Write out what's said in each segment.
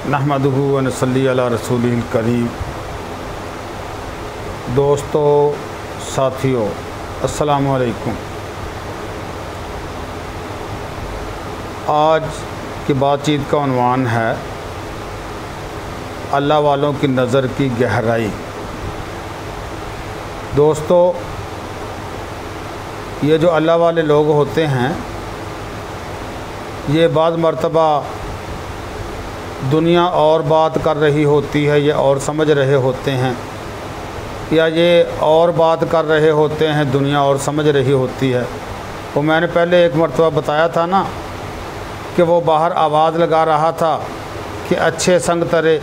नहमदुहु व नसल्ली अला रसूलिल करीम। दोस्तों, साथियों, अस्सलामु अलैकुम। आज की बातचीत का उन्वान है अल्लाह वालों की नज़र की गहराई। दोस्तों, ये जो अल्लाह वाले लोग होते हैं, ये बाद मर्तबा दुनिया और बात कर रही होती है, ये और समझ रहे होते हैं, या ये और बात कर रहे होते हैं, दुनिया और समझ रही होती है। वो मैंने पहले एक मर्तबा बताया था ना कि वो बाहर आवाज़ लगा रहा था कि अच्छे संगतरे,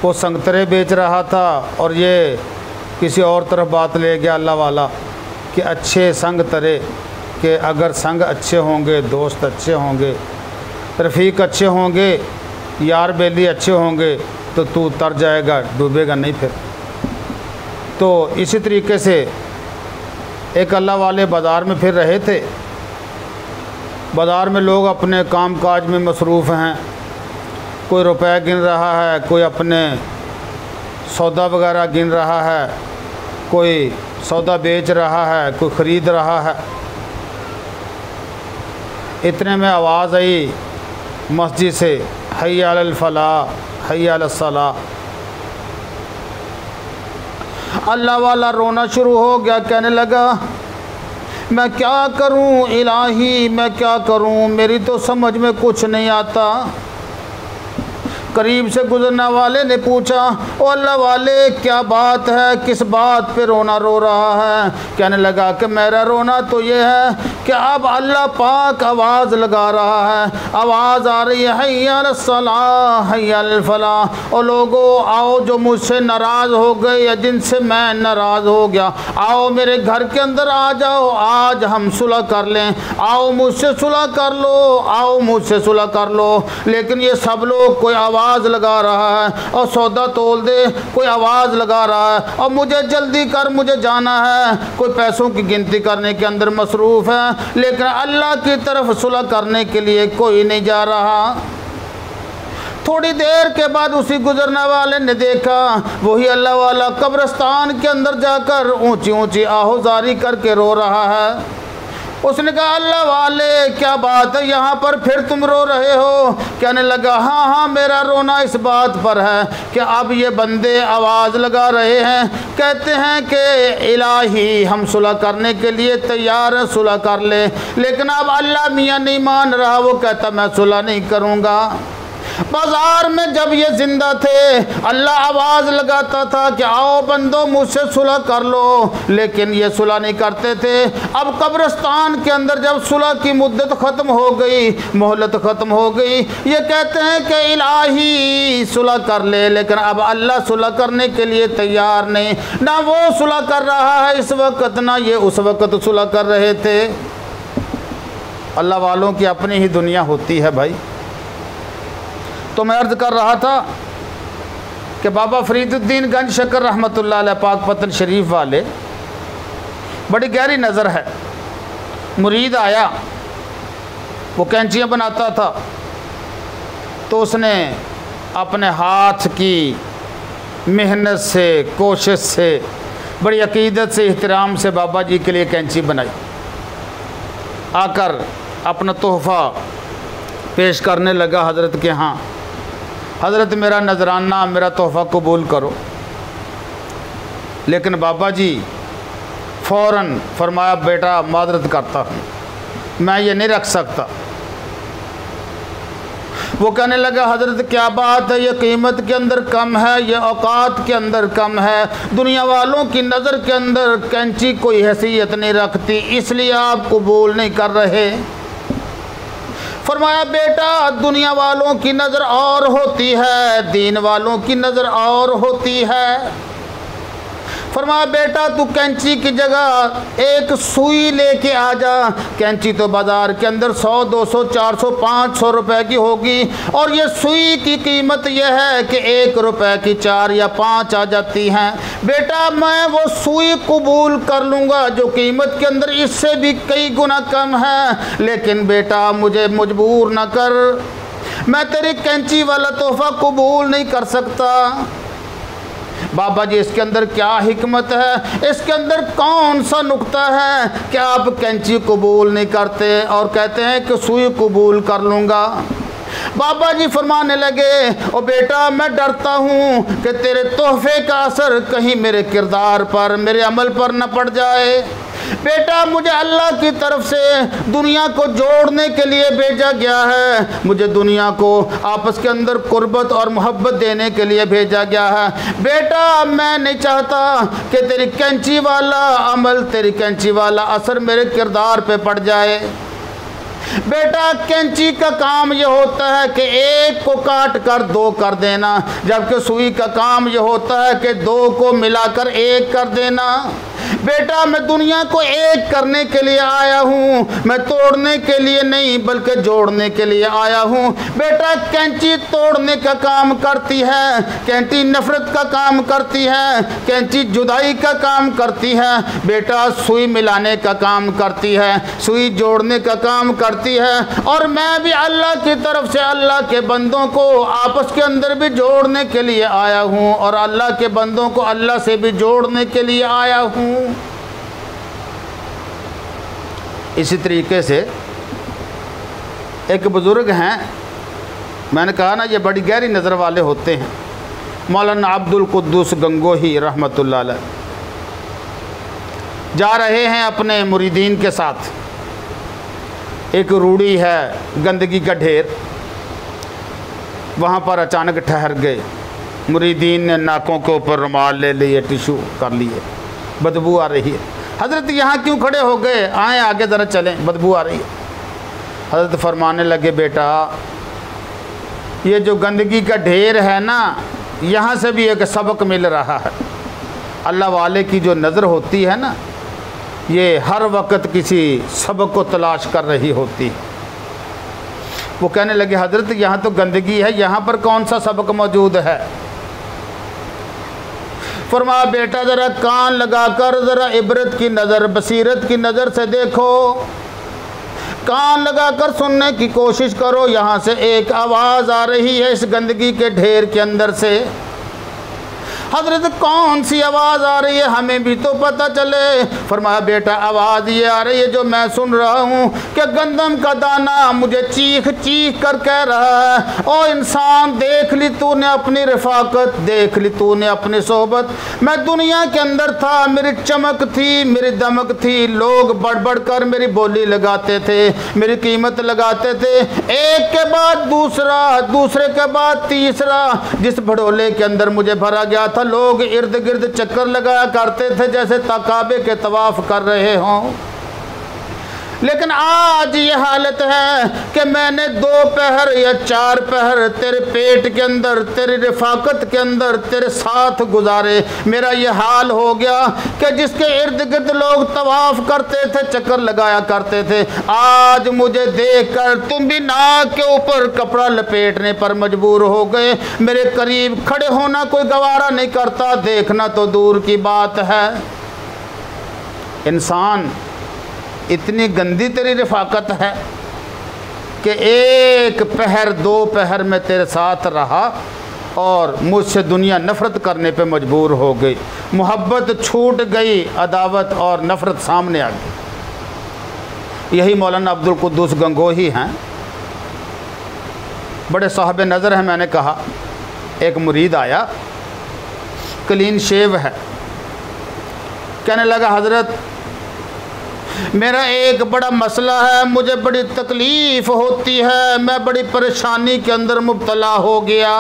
वो संगतरे बेच रहा था, और ये किसी और तरफ बात ले गया अल्लाह वाला कि अच्छे संगतरे, कि अगर संग अच्छे होंगे, दोस्त अच्छे होंगे, रफ़ीक अच्छे होंगे, यार बेली अच्छे होंगे तो तू तर जाएगा, डूबेगा नहीं फिर। तो इसी तरीके से एक अल्लाह वाले बाज़ार में फिर रहे थे। बाज़ार में लोग अपने काम काज में मसरूफ़ हैं, कोई रुपए गिन रहा है, कोई अपने सौदा वगैरह गिन रहा है, कोई सौदा बेच रहा है, कोई ख़रीद रहा है। इतने में आवाज़ आई मस्जिद से, हय्या अलल फलाह, हय्या अलस सलाह। अल्लाह वाला रोना शुरू हो गया, कहने लगा मैं क्या करूं इलाही, मैं क्या करूं, मेरी तो समझ में कुछ नहीं आता। करीब से गुजरने वाले ने पूछा, ओ अल्लाह वाले, क्या बात है, किस बात पे रोना रो रहा है? कहने लगा कि मेरा रोना तो ये है कि अब अल्लाह पाक आवाज़ लगा रहा है, आवाज़ आ रही है हय्या अलस सलाह, हय्या अलल फलाह। और लोगों, आओ जो मुझसे नाराज़ हो गए या जिनसे मैं नाराज़ हो गया, आओ मेरे घर के अंदर आ जाओ, आज हम सुलह कर लें, आओ मुझसे सुलह कर लो, आओ मुझसे सुलह कर लो। लेकिन ये सब लोग, कोई आवाज़ लगा रहा है और सौदा तोल दे, कोई आवाज़ लगा रहा है और मुझे जल्दी कर, मुझे जाना है, कोई पैसों की गिनती करने के अंदर मसरूफ़ है, लेकिन अल्लाह की तरफ सुलह करने के लिए कोई नहीं जा रहा। थोड़ी देर के बाद उसी गुजरने वाले ने देखा वही अल्लाह वाला कब्रिस्तान के अंदर जाकर ऊंची ऊंची आहोजारी करके रो रहा है। उसने कहा, अल्लाह वाले, क्या बात है, यहाँ पर फिर तुम रो रहे हो? कहने लगा, हाँ हाँ, मेरा रोना इस बात पर है कि अब ये बंदे आवाज़ लगा रहे हैं, कहते हैं कि इलाही हम सुलह करने के लिए तैयार हैं, सुलह कर ले, लेकिन अब अल्लाह मियाँ नहीं मान रहा, वो कहता मैं सुलह नहीं करूँगा। बाजार में जब ये जिंदा थे, अल्लाह आवाज़ लगाता था कि आओ बंदो मुझसे सुलह कर लो, लेकिन ये सुलह नहीं करते थे। अब कब्रिस्तान के अंदर जब सुलह की मुद्दत ख़त्म हो गई, मोहलत ख़त्म हो गई, ये कहते हैं कि इलाही सुलह कर ले, लेकिन अब अल्लाह सुलह करने के लिए तैयार नहीं, ना वो सुलह कर रहा है इस वक्त, ना ये उस वक्त सुलह कर रहे थे। अल्लाह वालों की अपनी ही दुनिया होती है भाई। तो मैं अर्ज़ कर रहा था कि बाबा फरीदुद्दीन गंज शकर रहमतुल्लाह अलैह पाकपतन शरीफ वाले, बड़ी गहरी नज़र है। मुरीद आया, वो कैंचियाँ बनाता था, तो उसने अपने हाथ की मेहनत से, कोशिश से, बड़ी अकीदत से, एहतराम से बाबा जी के लिए कैंची बनाई। आकर अपना तोहफ़ा पेश करने लगा हज़रत के यहाँ, हज़रत मेरा नजराना, मेरा तोहफ़ा कबूल करो। लेकिन बाबा जी फ़ौरन फरमाया, बेटा मादरत करता हूँ, मैं ये नहीं रख सकता। वो कहने लगा, हज़रत क्या बात है, ये कीमत के अंदर कम है, ये औकात के अंदर कम है, दुनिया वालों की नज़र के अंदर कैंची कोई हैसियत नहीं रखती, इसलिए आप कबूल नहीं कर रहे। फरमाया, बेटा दुनिया वालों की नज़र और होती है, दीन वालों की नज़र और होती है। फरमाया, बेटा तू कैंची की जगह एक सुई लेके आ जा। कैंची तो बाज़ार के अंदर 100, 200, 400, 500 रुपए की होगी, और ये सुई की कीमत यह है कि 1 रुपए की 4 या 5 आ जाती हैं। बेटा मैं वो सुई कबूल कर लूँगा जो कीमत के अंदर इससे भी कई गुना कम है, लेकिन बेटा मुझे मजबूर न कर। मैं तेरी कैंची वाला तोहफा कबूल नहीं कर सकता। बाबा जी इसके अंदर क्या हिकमत है, इसके अंदर कौन सा नुक्ता है कि आप कैंची कबूल नहीं करते और कहते हैं कि सुई कबूल कर लूँगा। बाबा जी फरमाने लगे, ओ बेटा मैं डरता हूँ कि तेरे तोहफे का असर कहीं मेरे किरदार पर, मेरे अमल पर न पड़ जाए। बेटा मुझे अल्लाह की तरफ से दुनिया को जोड़ने के लिए भेजा गया है, मुझे दुनिया को आपस के अंदर कुर्बत और मोहब्बत देने के लिए भेजा गया है। बेटा मैं नहीं चाहता कि तेरी कैंची वाला अमल, तेरी कैंची वाला असर मेरे किरदार पे पड़ जाए। बेटा कैंची का काम ये होता है कि एक को काट कर दो कर देना, जबकि सुई का काम ये होता है कि दो को मिलाकर एक कर देना। बेटा मैं दुनिया को एक करने के लिए आया हूँ, मैं तोड़ने के लिए नहीं बल्कि जोड़ने के लिए आया हूँ। बेटा कैंची तोड़ने का काम करती है, कैंची नफरत का काम करती है, कैंची जुदाई का काम करती है। बेटा सुई मिलाने का काम करती है, सुई जोड़ने का काम करती है। और मैं भी अल्लाह की तरफ से अल्लाह के बंदों को आपस के अंदर भी जोड़ने के लिए आया हूँ और अल्लाह के बंदों को अल्लाह से भी जोड़ने के लिए आया हूँ। इसी तरीके से एक बुज़ुर्ग हैं, मैंने कहा ना ये बड़ी गहरी नज़र वाले होते हैं, मौलाना अब्दुल कुद्दूस गंगोही रहमतुल्लाह अलैह। जा रहे हैं अपने मुरीदीन के साथ, एक रूढ़ी है गंदगी का ढेर, वहाँ पर अचानक ठहर गए। मुरीदीन ने नाकों के ऊपर रुमाल ले लिए, टिशू कर लिए, बदबू आ रही है। हज़रत यहाँ क्यों खड़े हो गए, आए आगे ज़रा चलें, बदबू आ रही है। हज़रत फरमाने लगे, बेटा ये जो गंदगी का ढेर है ना, यहाँ से भी एक सबक मिल रहा है। अल्लाह वाले की जो नज़र होती है ना, ये हर वक्त किसी सबक को तलाश कर रही होती है। वो कहने लगे, हज़रत यहाँ तो गंदगी है, यहाँ पर कौन सा सबक मौजूद है। फरमाया, बेटा ज़रा कान लगाकर ज़रा इबरत की नज़र, बसीरत की नज़र से देखो, कान लगाकर सुनने की कोशिश करो। यहाँ से एक आवाज़ आ रही है इस गंदगी के ढेर के अंदर से। हज़रत कौन सी आवाज़ आ रही है, हमें भी तो पता चले। फरमाया, बेटा आवाज़ ये आ रही है जो मैं सुन रहा हूँ कि गंदम का दाना मुझे चीख चीख कर कह रहा है, ओ इंसान देख ली तूने अपनी रफ़ाकत, देख ली तूने अपनी सोहबत। मैं दुनिया के अंदर था, मेरी चमक थी, मेरी दमक थी, लोग बढ़ बढ़ कर मेरी बोली लगाते थे, मेरी कीमत लगाते थे। एक के बाद दूसरा, दूसरे के बाद तीसरा, जिस भड़ोले के अंदर मुझे भरा गया था, लोग इर्द गिर्द चक्कर लगाया करते थे जैसे काबे के तवाफ कर रहे हों। लेकिन आज ये हालत है कि मैंने 2 पहर या 4 पहर तेरे पेट के अंदर, तेरी रफ़ाकत के अंदर तेरे साथ गुजारे। मेरा ये हाल हो गया कि जिसके इर्द गिर्द लोग तवाफ करते थे, चक्कर लगाया करते थे, आज मुझे देखकर तुम भी नाक के ऊपर कपड़ा लपेटने पर मजबूर हो गए। मेरे करीब खड़े होना कोई गवारा नहीं करता, देखना तो दूर की बात है। इंसान इतनी गंदी तेरी रफ़ाकत है कि 1 पहर 2 पहर में तेरे साथ रहा और मुझसे दुनिया नफ़रत करने पे मजबूर हो गई, मोहब्बत छूट गई, अदावत और नफ़रत सामने आ गई। यही मौलाना अब्दुल कुद्दूस गंगोही हैं, बड़े साहब नज़र हैं। मैंने कहा, एक मुरीद आया, क्लीन शेव है, कहने लगा, हज़रत मेरा एक बड़ा मसला है, मुझे बड़ी तकलीफ़ होती है, मैं बड़ी परेशानी के अंदर मुब्तला हो गया।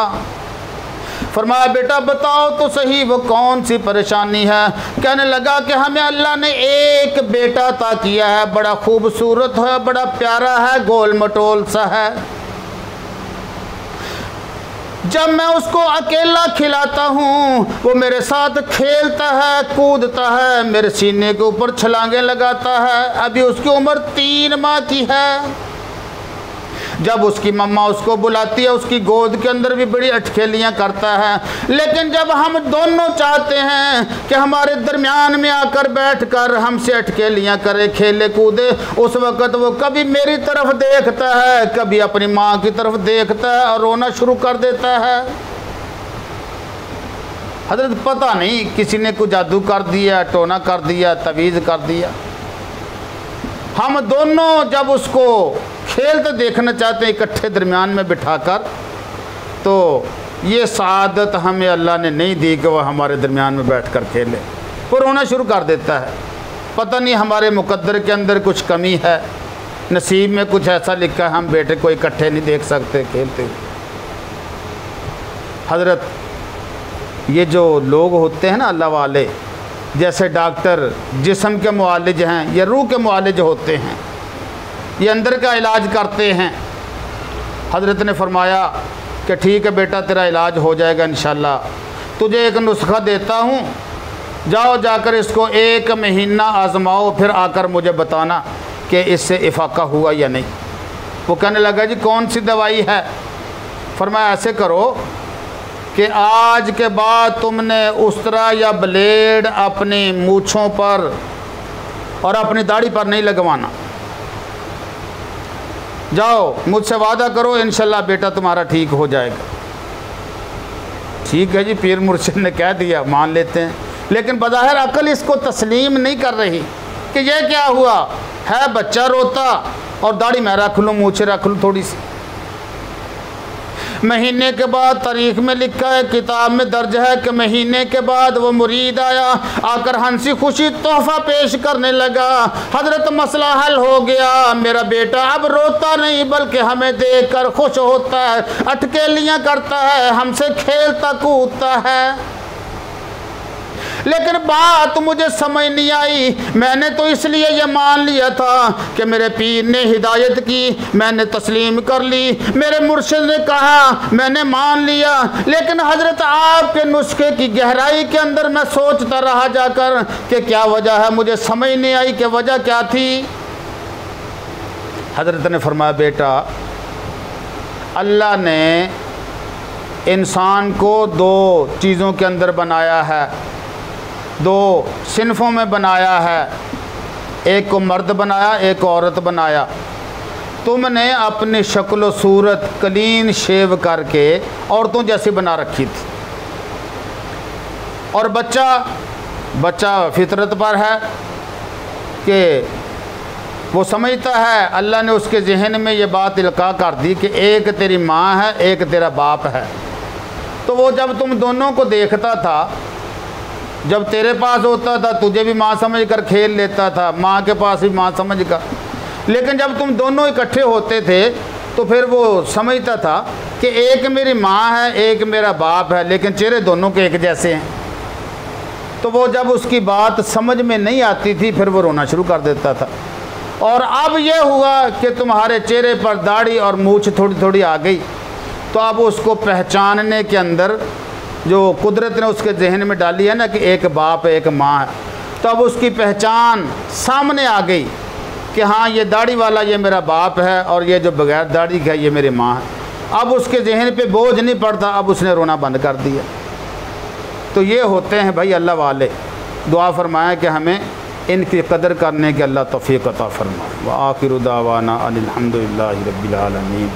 फरमाया, बेटा बताओ तो सही वो कौन सी परेशानी है। कहने लगा कि हमें अल्लाह ने एक बेटा अता किया है, बड़ा खूबसूरत है, बड़ा प्यारा है, गोल मटोल सा है। जब मैं उसको अकेला खिलाता हूँ वो मेरे साथ खेलता है, कूदता है, मेरे सीने के ऊपर छलांगे लगाता है। अभी उसकी उम्र 3 माह की है। जब उसकी मम्मा उसको बुलाती है उसकी गोद के अंदर भी बड़ी अटखेलियाँ करता है। लेकिन जब हम दोनों चाहते हैं कि हमारे दरमियान में आकर बैठकर हमसे अटखेलियाँ करे, खेले कूदे, उस वक़्त वो कभी मेरी तरफ देखता है, कभी अपनी माँ की तरफ देखता है और रोना शुरू कर देता है। हजरत पता नहीं किसी ने कुछ जादू कर दिया, टोना कर दिया, तवीज़ कर दिया। हम दोनों जब उसको खेलते देखना चाहते हैं इकट्ठे दरमियान में बिठाकर, तो ये सआदत हमें अल्लाह ने नहीं दी कि वह हमारे दरमियान में बैठकर खेले। वो रोना शुरू कर देता है। पता नहीं हमारे मुकद्दर के अंदर कुछ कमी है, नसीब में कुछ ऐसा लिखा है हम बेटे को इकट्ठे नहीं देख सकते खेलते। हजरत ये जो लोग होते हैं ना अल्लाह वाले, जैसे डॉक्टर जिस्म के मुआलिज हैं या रूह के मुआलिज होते हैं, ये अंदर का इलाज करते हैं। हजरत ने फरमाया कि ठीक है बेटा तेरा इलाज हो जाएगा इंशाल्लाह, तुझे एक नुस्खा देता हूँ, जाओ जाकर इसको 1 महीना आजमाओ, फिर आकर मुझे बताना कि इससे इफाका हुआ या नहीं। वो कहने लगा जी कौन सी दवाई है? फरमाया ऐसे करो कि आज के बाद तुमने उस्तरा या ब्लेड अपनी मूँछों पर और अपनी दाढ़ी पर नहीं लगवाना। जाओ मुझसे वादा करो इंशाल्लाह बेटा तुम्हारा ठीक हो जाएगा। ठीक है जी, पीर मुर्शिद ने कह दिया, मान लेते हैं। लेकिन बज़ाहिर अकल इसको तस्लीम नहीं कर रही कि यह क्या हुआ है, बच्चा रोता और दाढ़ी मैं रख लूँ, मूँछें रख लूँ थोड़ी सी। महीने के बाद तारीख में लिखा है, किताब में दर्ज है कि महीने के बाद वो मुरीद आया, आकर हंसी खुशी तोहफा पेश करने लगा। हजरत मसला हल हो गया, मेरा बेटा अब रोता नहीं बल्कि हमें देखकर खुश होता है, अटकेलियाँ करता है, हमसे खेलता कूदता है। लेकिन बात मुझे समझ नहीं आई। मैंने तो इसलिए ये मान लिया था कि मेरे पीर ने हिदायत की, मैंने तस्लीम कर ली, मेरे मुर्शिद ने कहा, मैंने मान लिया। लेकिन हजरत आपके नुस्खे की गहराई के अंदर मैं सोचता रहा जाकर कि क्या वजह है, मुझे समझ नहीं आई कि वजह क्या थी। हजरत ने फरमाया बेटा अल्लाह ने इंसान को 2 चीज़ों के अंदर बनाया है, 2 सिनफ़ों में बनाया है। एक को मर्द बनाया, एक को औरत बनाया। तुमने अपनी शक्ल व सूरत क्लीन शेव करके औरतों जैसी बना रखी थी, और बच्चा फितरत पर है कि वो समझता है, अल्लाह ने उसके जहन में ये बात इल्का कर दी कि एक तेरी माँ है, एक तेरा बाप है। तो वो जब तुम दोनों को देखता था, जब तेरे पास होता था तुझे भी माँ समझ कर खेल लेता था, माँ के पास भी माँ समझ कर। लेकिन जब तुम दोनों इकट्ठे होते थे तो फिर वो समझता था कि एक मेरी माँ है, एक मेरा बाप है, लेकिन चेहरे दोनों के एक जैसे हैं। तो वो जब उसकी बात समझ में नहीं आती थी फिर वो रोना शुरू कर देता था। और अब ये हुआ कि तुम्हारे चेहरे पर दाढ़ी और मूछ थोड़ी थोड़ी आ गई, तो अब उसको पहचानने के अंदर जो कुदरत ने उसके जहन में डाली है ना कि एक बाप है एक माँ है, तो अब उसकी पहचान सामने आ गई कि हाँ ये दाढ़ी वाला ये मेरा बाप है और ये जो बगैर दाढ़ी का ये मेरी माँ है। अब उसके जहन पे बोझ नहीं पड़ता, अब उसने रोना बंद कर दिया। तो ये होते हैं भाई अल्लाह वाले। दुआ फरमाएँ कि हमें इनकी कदर करने के अल्लाह तौफीक अता फरमाए। व आखिरु दावाना अनिल हम्दुलिल्लाहि रब्बिल आलमीन।